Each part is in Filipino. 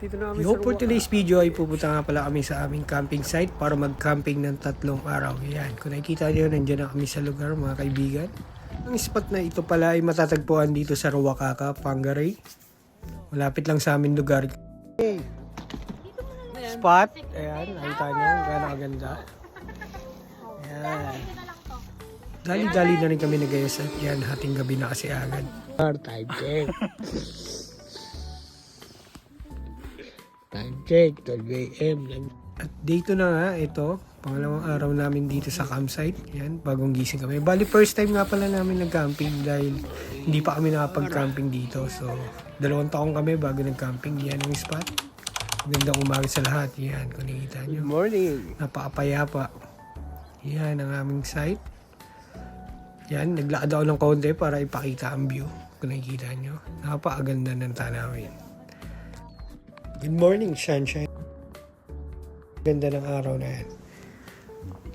Dito na kami Yo, sa for Ruwaka. today's video ay pupunta nga pala kami sa aming camping site para mag-camping ng 3 araw. Yan, kung nakikita nyo, nandiyan na kami sa lugar mga kaibigan. Ang spot na ito pala ay matatagpuan dito sa Ruwaka, Pangaray. Malapit lang sa aming lugar. Hey. Spot, ayan, nakita nyo, gano'ng kaganda. Ayan. Dali-dali na rin kami nagayos at yan, hating gabi na kasi agad. Time check. Time check, 12 AM. At dito na nga, ito, pangalawang araw namin dito sa campsite. Yan, bagong gising kami. Bali, first time nga pala namin nag-camping dahil hindi pa kami nakapag-camping dito. So, 2 taon kami bago nag-camping. Yan ang spot. Magandang umaga sa lahat. Yan, kung nakikita nyo. Good morning. Napakapayapa. Yan ang aming site. Yan, naglakad ako ng konti para ipakita ang view. Kung nakikita nyo. Napakaganda ng tanawin. Good morning, sunshine. Ganda ng araw na yan.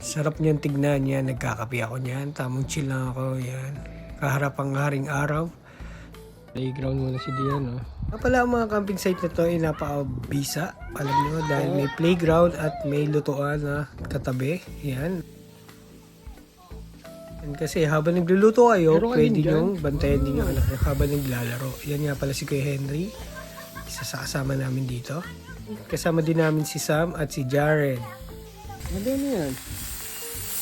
Sarap niyan tignan yan. Nagkakape ako niyan. Tamang chill lang ako. Yan. Kaharap ang haring araw. Playground muna si Dian, no? Pala ang mga camping site na to ay napaka-bisa. Alam nyo, dahil may playground at may lutuan na katabi. Yan. And kasi habang nagluluto kayo, pwede nyo bantayan din yung anak nyo habang naglalaro. Yan nga pala si Kuya Henry. Isa sa kasama namin dito. Kasama din namin si Sam at si Jared. Ano yan?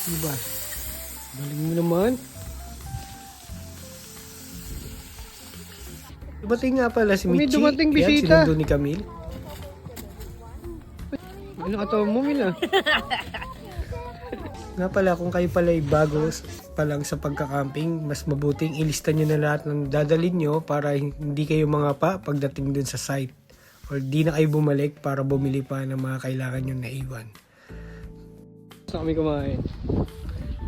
Diba? Galing mo naman. Dumating nga pala si May Michi. dumating Yan, bisita. sinundo ni Camille. Ano katawa mo, Mila? Nga pala, kung kayo pala ay bago pa lang sa pagka-camping, mas mabuting ilista nyo na lahat ng dadalhin nyo para hindi kayo mga pagdating dun sa site. Or di na kayo bumalik para bumili pa ng mga kailangan nyo na iwan. Saan kami kumain?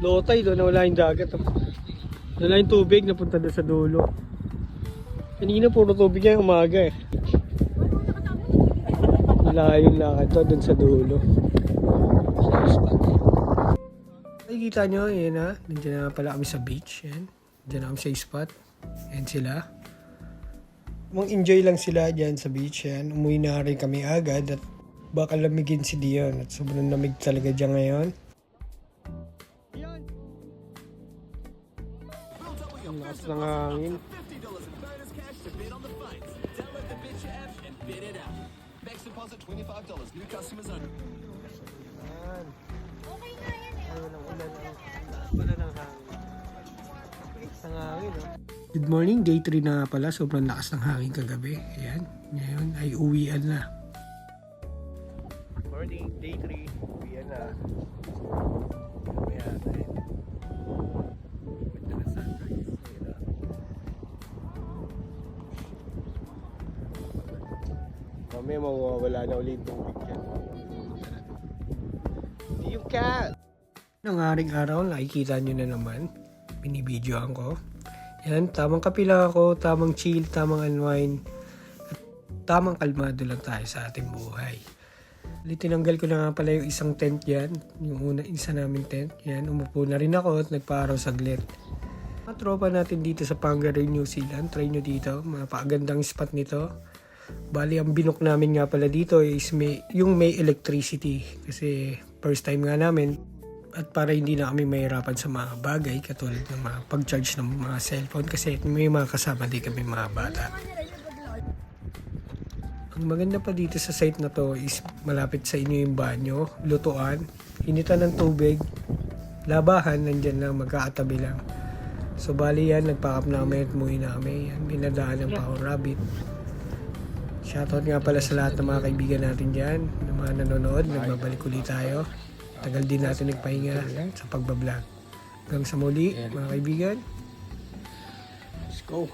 Lotay doon, nawala yung dagat. Nawala yung tubig, napunta doon sa dulo. Kanina puro tubig yan umaga eh. Malayo yung lakad to doon sa dulo. Nakikita nyo, yan na. Nandiyan na pala kami sa beach. Yan. Nandiyan na kami sa spot. Yan sila. Mang-enjoy lang sila dyan sa beach. Yan. Umuwi na rin kami agad at baka lamigin si Dion. At sobrang lamig talaga dyan ngayon. Ang lakas ng hangin. Good morning, day 3 na nga pala. Sobrang lakas ng hangin kagabi. Ayan, ngayon ay uwian na. Morning, day 3. Uwian na. Kaya tayo. Ganda na sunrise. Mamaya mawawala na ulit yung tubig yan. Yung cat! Nang haring araw, nakikita nyo na naman. Binibidyoan ko. Yan, tamang kapila ako, tamang chill, tamang unwind. At tamang kalmado lang tayo sa ating buhay. Tinanggal ko na nga pala yung isang tent yan. Yung isa namin tent. Yan, umupo na rin ako at nagpaaraw saglit. Mga tropa natin dito sa Pangaray, New Zealand. Try nyo dito. Mapakagandang spot nito. Bali, ang binok namin nga pala dito is yung may electricity. Kasi first time nga namin. At para hindi na kami mahirapan sa mga bagay katulad ng mga pag-charge ng mga cellphone kasi may mga kasama din kami mga bata. Ang maganda pa dito sa site na to is malapit sa inyo yung banyo, lutuan, initan ng tubig, labahan, nandyan lang, magkakatabi lang. So bali yan, nagpack up na kami at muwi na kami. Yan, binadaan ng Pahon Rabbit. Shoutout nga pala sa lahat ng mga kaibigan natin dyan, ng mga nanonood, nagbabalik ulit tayo. Tagal din natin nagpahinga sa pagbablog. Hanggang sa muli, mga kaibigan. Let's go!